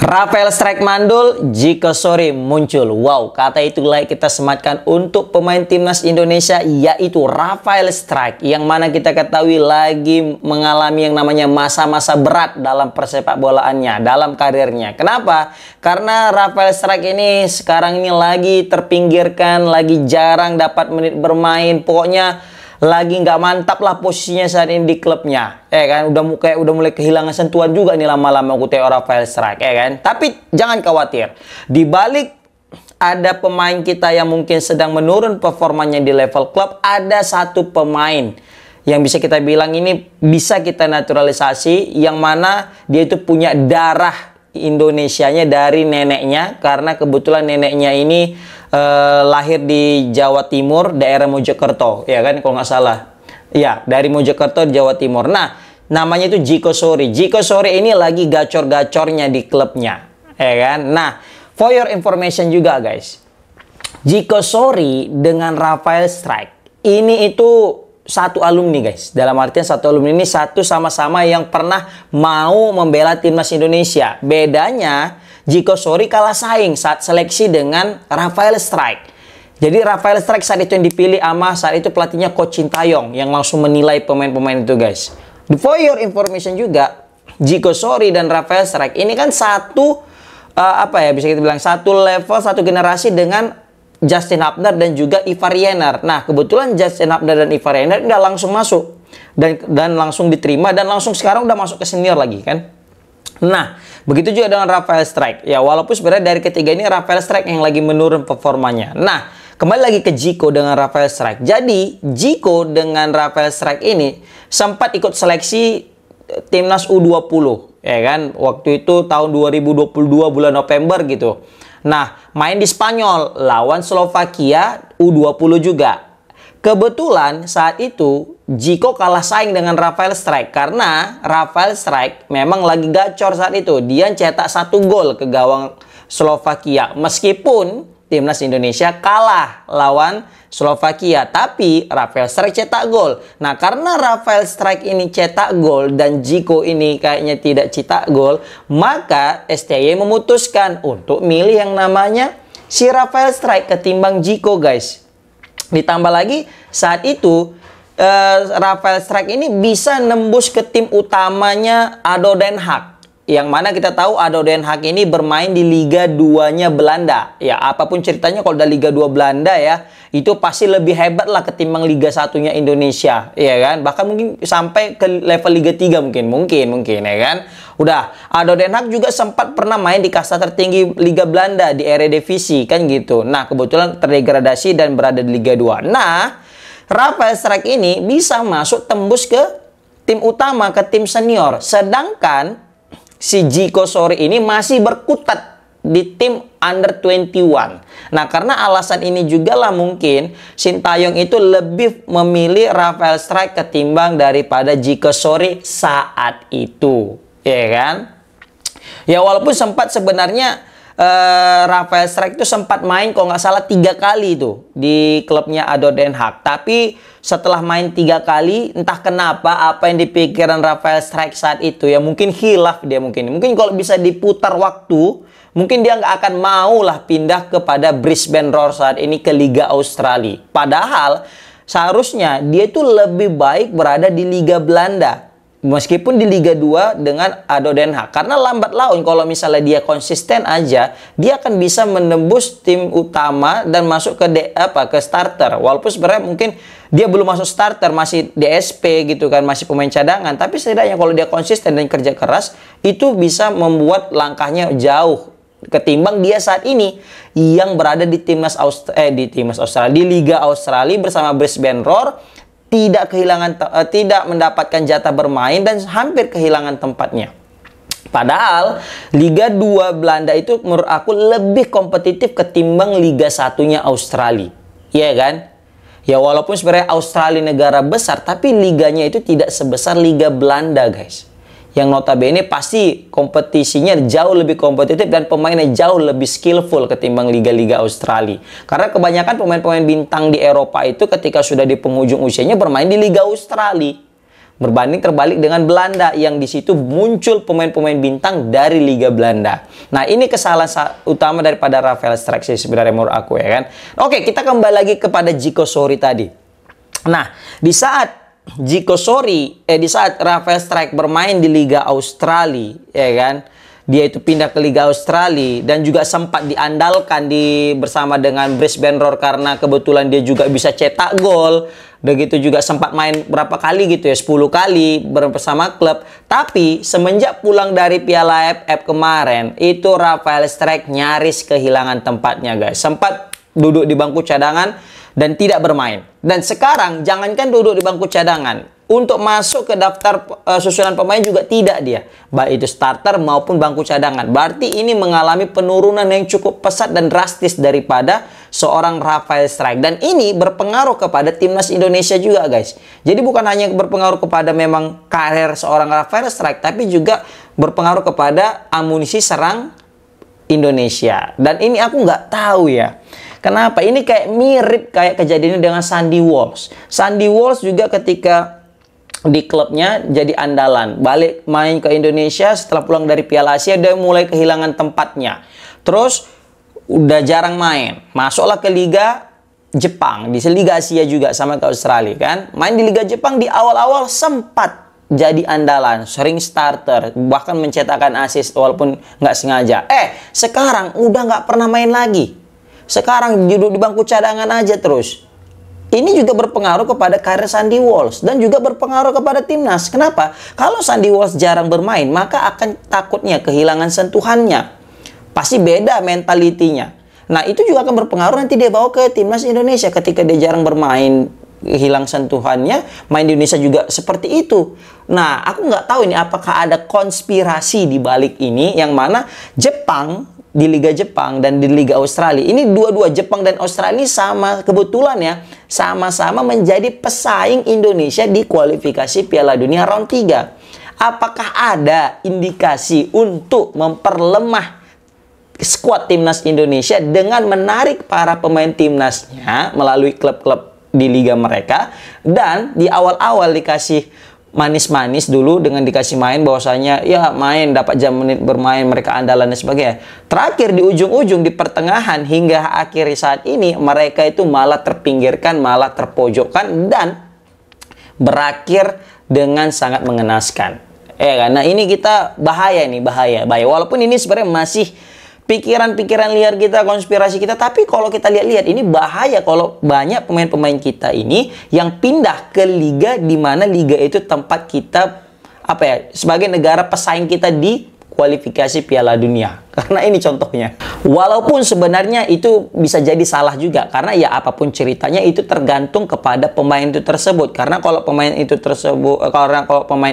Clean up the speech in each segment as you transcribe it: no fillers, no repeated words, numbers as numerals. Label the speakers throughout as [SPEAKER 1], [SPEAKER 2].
[SPEAKER 1] Rafael Strike mandul, Jiko Sory muncul. Wow, kata itu kita sematkan untuk pemain timnas Indonesia, yaitu Rafael Strike, yang mana kita ketahui lagi mengalami yang namanya masa-masa berat dalam persepak bolaannya, dalam karirnya. Kenapa? Karena Rafael Strike ini sekarang ini lagi terpinggirkan, lagi jarang dapat menit bermain. Pokoknya lagi nggak mantap lah posisinya saat ini di klubnya, ya kan? Udah mulai kehilangan sentuhan juga nih lama-lama Rafael Strike, ya kan? Tapi jangan khawatir, di balik ada pemain kita yang mungkin sedang menurun performanya di level klub, ada satu pemain yang bisa kita bilang ini bisa kita naturalisasi, yang mana dia itu punya darah Indonesianya dari neneknya, karena kebetulan neneknya ini lahir di Jawa Timur, daerah Mojokerto, ya kan, kalau nggak salah. Ya, dari Mojokerto, Jawa Timur. Nah, namanya itu Jiko Sory. Jiko Sory ini lagi gacor-gacornya di klubnya, ya kan. Nah, for your information juga guys, Jiko Sory dengan Rafael Strike ini itu satu alumni guys. Dalam artian satu alumni ini satu sama-sama yang pernah mau membela timnas Indonesia. Bedanya Jiko Sory kalah saing saat seleksi dengan Rafael Strike. Jadi Rafael Strike saat itu yang dipilih sama saat itu pelatihnya Coach Sintayong, yang langsung menilai pemain-pemain itu guys. For your information juga, Jiko Sory dan Rafael Strike ini kan satu bisa kita bilang satu level, satu generasi dengan Justin Hubner dan juga Ivar Jenner. Nah, kebetulan Justin Hubner dan Ivar Jenner nggak langsung masuk dan langsung diterima, dan langsung sekarang udah masuk ke senior lagi kan. Nah, begitu juga dengan Rafael Strike. Ya, walaupun sebenarnya dari ketiga ini Rafael Strike yang lagi menurun performanya. Nah, kembali lagi ke Jiko dengan Rafael Strike. Jadi, Jiko dengan Rafael Strike ini sempat ikut seleksi timnas U20, ya kan? Waktu itu tahun 2022 bulan November gitu. Nah, main di Spanyol lawan Slovakia U20 juga. Kebetulan saat itu Jiko kalah saing dengan Rafael Strike, karena Rafael Strike memang lagi gacor saat itu. Dia cetak 1 gol ke gawang Slovakia. Meskipun timnas Indonesia kalah lawan Slovakia, tapi Rafael Strike cetak gol. Nah, karena Rafael Strike ini cetak gol dan Jiko ini kayaknya tidak cetak gol, maka STY memutuskan untuk milih yang namanya si Rafael Strike ketimbang Jiko guys. Ditambah lagi saat itu Rafael Strike ini bisa nembus ke tim utamanya ADO Den Haag, yang mana kita tahu ADO Den Haag ini bermain di Liga 2-nya Belanda. Ya, apapun ceritanya kalau udah Liga 2 Belanda ya, itu pasti lebih hebat lah ketimbang Liga 1-nya Indonesia, ya kan? Bahkan mungkin sampai ke level Liga 3 mungkin ya kan? Udah, ADO Den Haag juga sempat pernah main di kasta tertinggi Liga Belanda di Eredivisie kan gitu. Nah, kebetulan terdegradasi dan berada di Liga 2. Nah, Rafael Strike ini bisa masuk tembus ke tim utama, ke tim senior. Sedangkan si Jiko Sory ini masih berkutat di tim under 21. Nah, karena alasan ini juga lah mungkin Sintayong itu lebih memilih Rafael Strike ketimbang daripada Jiko Sory saat itu, ya kan? Ya, walaupun sempat sebenarnya Rafael Strike itu sempat main kalau nggak salah 3 kali itu di klubnya ADO Den Haag. Tapi setelah main 3 kali, entah kenapa apa yang dipikirkan Rafael Strike saat itu ya, mungkin khilaf dia mungkin kalau bisa diputar waktu, mungkin dia nggak akan mau lah pindah kepada Brisbane Roar saat ini ke Liga Australia. Padahal seharusnya dia itu lebih baik berada di Liga Belanda, meskipun di Liga 2 dengan ADO Den Haag. Karena lambat laun kalau misalnya dia konsisten aja, dia akan bisa menembus tim utama dan masuk ke ke starter. Walaupun sebenarnya mungkin dia belum masuk starter, masih DSP gitu kan, masih pemain cadangan. Tapi setidaknya kalau dia konsisten dan kerja keras, itu bisa membuat langkahnya jauh ketimbang dia saat ini yang berada di timnas Australia, di Liga Australia bersama Brisbane Roar, tidak mendapatkan jatah bermain dan hampir kehilangan tempatnya. Padahal Liga 2 Belanda itu menurut aku lebih kompetitif ketimbang Liga 1-nya Australia. Iya kan? Ya, walaupun sebenarnya Australia negara besar, tapi liganya itu tidak sebesar Liga Belanda, guys. Yang notabene pasti kompetisinya jauh lebih kompetitif dan pemainnya jauh lebih skillful ketimbang liga-liga Australia. Karena kebanyakan pemain-pemain bintang di Eropa itu ketika sudah di penghujung usianya bermain di Liga Australia. Berbanding terbalik dengan Belanda yang di situ muncul pemain-pemain bintang dari Liga Belanda. Nah, ini kesalahan utama daripada Rafael Struijk sih sebenarnya menurut aku, ya kan. Oke, kita kembali lagi kepada Djiko Sory tadi. Nah, di saat Rafael Struijk bermain di Liga Australia, ya kan, dia itu pindah ke Liga Australia dan juga sempat diandalkan bersama dengan Brisbane Roar karena kebetulan dia juga bisa cetak gol. Begitu juga sempat main berapa kali gitu ya, 10 kali bersama klub. Tapi semenjak pulang dari Piala AFF kemarin, itu Rafael Struijk nyaris kehilangan tempatnya, guys. Sempat duduk di bangku cadangan dan tidak bermain. Dan sekarang jangankan duduk di bangku cadangan, untuk masuk ke daftar susunan pemain juga tidak dia, baik itu starter maupun bangku cadangan. Berarti ini mengalami penurunan yang cukup pesat dan drastis daripada seorang Rafael Struijk. Dan ini berpengaruh kepada timnas Indonesia juga, guys. Jadi bukan hanya berpengaruh kepada memang karir seorang Rafael Struijk, tapi juga berpengaruh kepada amunisi serang Indonesia. Dan ini aku nggak tahu ya, kenapa. Ini kayak mirip kayak kejadiannya dengan Sandy Walsh. Sandy Walsh juga ketika di klubnya jadi andalan, balik main ke Indonesia setelah pulang dari Piala Asia, dia mulai kehilangan tempatnya. Terus udah jarang main, masuklah ke Liga Jepang, di Liga Asia juga sama ke Australia kan. Main di Liga Jepang di awal-awal sempat jadi andalan, sering starter, bahkan mencetakkan assist walaupun nggak sengaja. Sekarang udah nggak pernah main lagi. Sekarang duduk di bangku cadangan aja terus. Ini juga berpengaruh kepada karir Sandy Walsh dan juga berpengaruh kepada timnas. Kenapa? Kalau Sandy Walsh jarang bermain, maka akan takutnya kehilangan sentuhannya. Pasti beda mentalitinya. Nah, itu juga akan berpengaruh nanti dia bawa ke timnas Indonesia ketika dia jarang bermain, hilang sentuhannya, main di Indonesia juga seperti itu. Nah, aku nggak tahu ini apakah ada konspirasi di balik ini, yang mana Jepang di Liga Jepang dan di Liga Australia. Ini dua-dua Jepang dan Australia sama, kebetulan ya, sama-sama menjadi pesaing Indonesia di kualifikasi Piala Dunia round 3. Apakah ada indikasi untuk memperlemah skuad timnas Indonesia dengan menarik para pemain timnasnya melalui klub-klub di liga mereka, dan di awal-awal dikasih manis-manis dulu dengan dikasih main, bahwasanya ya main dapat jam menit bermain, mereka andalan dan sebagainya. Terakhir di ujung-ujung di pertengahan hingga akhir saat ini mereka itu malah terpinggirkan, malah terpojokkan dan berakhir dengan sangat mengenaskan. Karena ini kita bahaya. Walaupun ini sebenarnya masih pikiran-pikiran liar kita, konspirasi kita, tapi kalau kita lihat-lihat ini bahaya kalau banyak pemain-pemain kita ini yang pindah ke liga di mana liga itu tempat kita sebagai negara pesaing kita di kualifikasi Piala Dunia. Karena ini contohnya. Walaupun sebenarnya itu bisa jadi salah juga, karena ya apapun ceritanya itu tergantung kepada pemain itu tersebut. Karena kalau pemain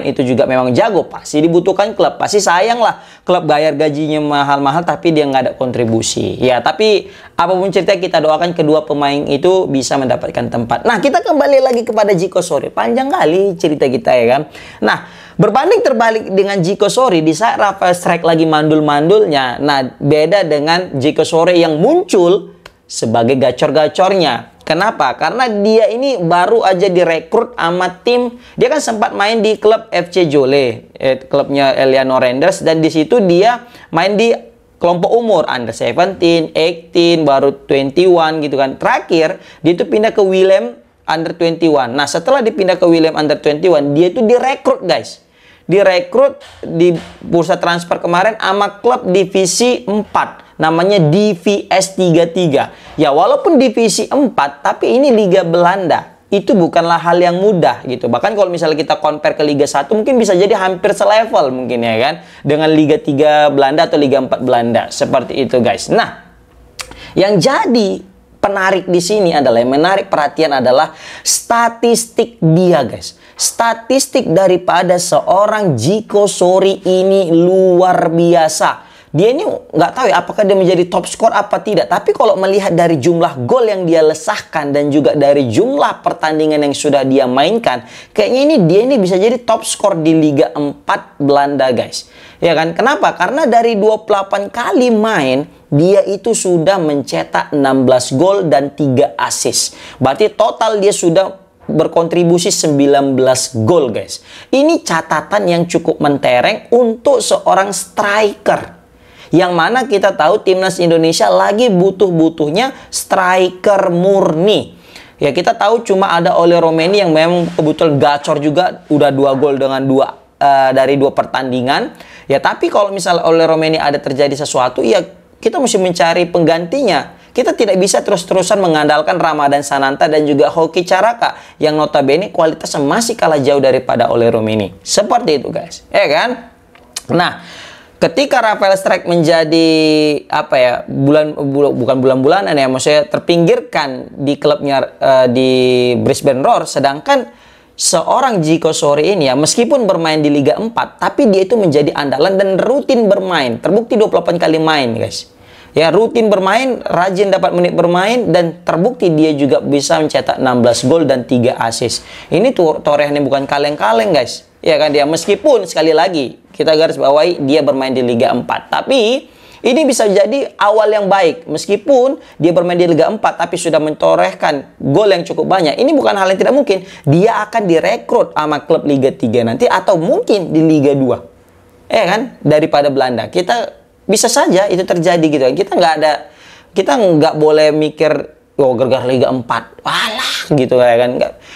[SPEAKER 1] itu juga memang jago, pasti dibutuhkan klub. Pasti sayang lah klub bayar gajinya mahal-mahal tapi dia nggak ada kontribusi. Ya, tapi apapun cerita kita doakan kedua pemain itu bisa mendapatkan tempat. Nah, kita kembali lagi kepada Djiko Sory. Panjang kali cerita kita ya kan. Nah, berbanding terbalik dengan Djiko Sory di saat Rafael Struijk lagi mandul-mandulnya. Nah, beda dengan Djiko Sory yang muncul sebagai gacor-gacornya. Kenapa? Karena dia ini baru aja direkrut sama tim. Dia kan sempat main di klub FC Zwolle, klubnya Eleanor Renders, dan di situ dia main di kelompok umur under 17, 18, baru 21 gitu kan. Terakhir dia itu pindah ke Willem under 21. Nah, setelah dipindah ke Willem under 21, dia itu direkrut, guys. Direkrut di bursa transfer kemarin sama klub divisi 4. Namanya DVS 33. Ya, walaupun divisi 4, tapi ini Liga Belanda. Itu bukanlah hal yang mudah gitu. Bahkan kalau misalnya kita compare ke Liga 1, mungkin bisa jadi hampir selevel mungkin ya kan. Dengan Liga 3 Belanda atau Liga 4 Belanda. Seperti itu, guys. Nah, yang jadi penarik di sini adalah, yang menarik perhatian adalah statistik dia, guys. Statistik daripada seorang Djiko Sory ini luar biasa. Dia ini nggak tahu ya apakah dia menjadi top skor apa tidak. Tapi kalau melihat dari jumlah gol yang dia lesahkan dan juga dari jumlah pertandingan yang sudah dia mainkan, kayaknya dia ini bisa jadi top skor di Liga 4 Belanda, guys. Ya kan? Kenapa? Karena dari 28 kali main, dia itu sudah mencetak 16 gol dan 3 assist. Berarti total dia sudah berkontribusi 19 gol guys. Ini catatan yang cukup mentereng untuk seorang striker. Yang mana kita tahu timnas Indonesia lagi butuh-butuhnya striker murni. Ya kita tahu cuma ada Ole Romeni yang memang kebetulan gacor juga, udah 2 gol dengan dari 2 pertandingan. Ya tapi kalau misalnya Ole Romeni ada terjadi sesuatu, ya kita mesti mencari penggantinya. Kita tidak bisa terus-terusan mengandalkan Ramadan Sananta dan juga Hoki Caraka yang notabene kualitasnya masih kalah jauh daripada Ole Romeni. Seperti itu guys, ya kan? Nah, ketika Rafael Strijk menjadi apa ya, bukan bulan-bulanan ya, maksudnya terpinggirkan di klubnya di Brisbane Roar, sedangkan seorang Djiko Sory ini ya meskipun bermain di Liga 4 tapi dia itu menjadi andalan dan rutin bermain. Terbukti 28 kali main guys. Ya rutin bermain, rajin dapat menit bermain, dan terbukti dia juga bisa mencetak 16 gol dan 3 assist. Ini tuh torehannya bukan kaleng-kaleng guys. Ya kan, dia meskipun sekali lagi kita garis bawahi dia bermain di Liga 4. Tapi ini bisa jadi awal yang baik. Meskipun dia bermain di Liga 4 tapi sudah mentorehkan gol yang cukup banyak. Ini bukan hal yang tidak mungkin. Dia akan direkrut sama klub Liga 3 nanti, atau mungkin di Liga 2. Ya kan, daripada Belanda. Kita bisa saja itu terjadi gitu. Kita nggak boleh mikir oh gara-gara Liga 4 walah gitu ya kan.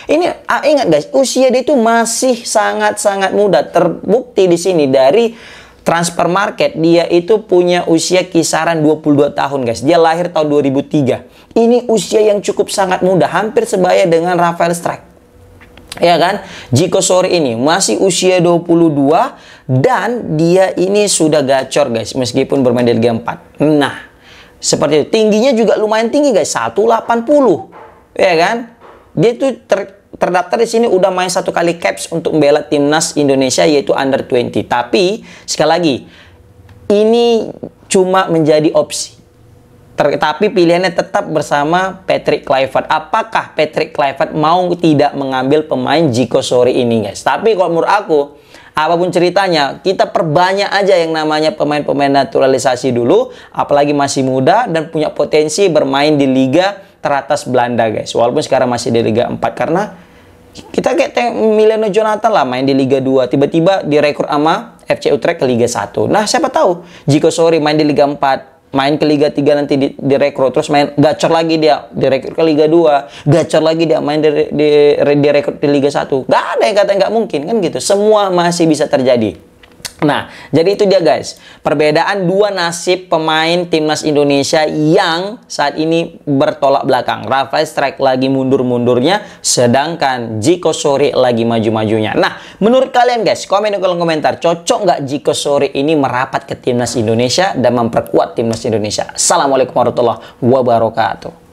[SPEAKER 1] Ini ingat guys, usia dia itu masih sangat-sangat muda. Terbukti di sini dari transfer market, dia itu punya usia kisaran 22 tahun guys. Dia lahir tahun 2003. Ini usia yang cukup sangat muda, hampir sebaya dengan Rafael Strijk. Ya kan, Djiko Sory ini masih usia 22 dan dia ini sudah gacor guys meskipun bermain di Liga 4. Nah, seperti itu. Tingginya juga lumayan tinggi guys, 180. Ya kan? Dia tuh terdaftar di sini udah main 1 kali caps untuk membela timnas Indonesia yaitu under 20. Tapi sekali lagi ini cuma menjadi opsi. Tapi pilihannya tetap bersama Patrick Kluivert. Apakah Patrick Kluivert mau tidak mengambil pemain Djiko Sory ini guys? Tapi kalau menurut aku, apapun ceritanya, kita perbanyak aja yang namanya pemain-pemain naturalisasi dulu. Apalagi masih muda dan punya potensi bermain di liga teratas Belanda guys. Walaupun sekarang masih di Liga 4. Karena kita kayak Mileno Jonathan lah main di Liga 2. Tiba-tiba direkrut sama FC Utrecht ke Liga 1. Nah siapa tahu Djiko Sory main di Liga 4. Main ke Liga 3 nanti direkrut, terus main gacor lagi dia direkrut ke Liga 2, gacor lagi dia main direkrut di Liga 1. Gak ada yang kata nggak mungkin kan gitu. Semua masih bisa terjadi. Nah, jadi itu dia guys. Perbedaan 2 nasib pemain timnas Indonesia yang saat ini bertolak belakang. Rafael Strijk lagi mundur-mundurnya, sedangkan Djiko Sory lagi maju-majunya. Nah, menurut kalian guys, komen di kolom komentar. Cocok nggak Djiko Sory ini merapat ke timnas Indonesia dan memperkuat timnas Indonesia? Assalamualaikum warahmatullahi wabarakatuh.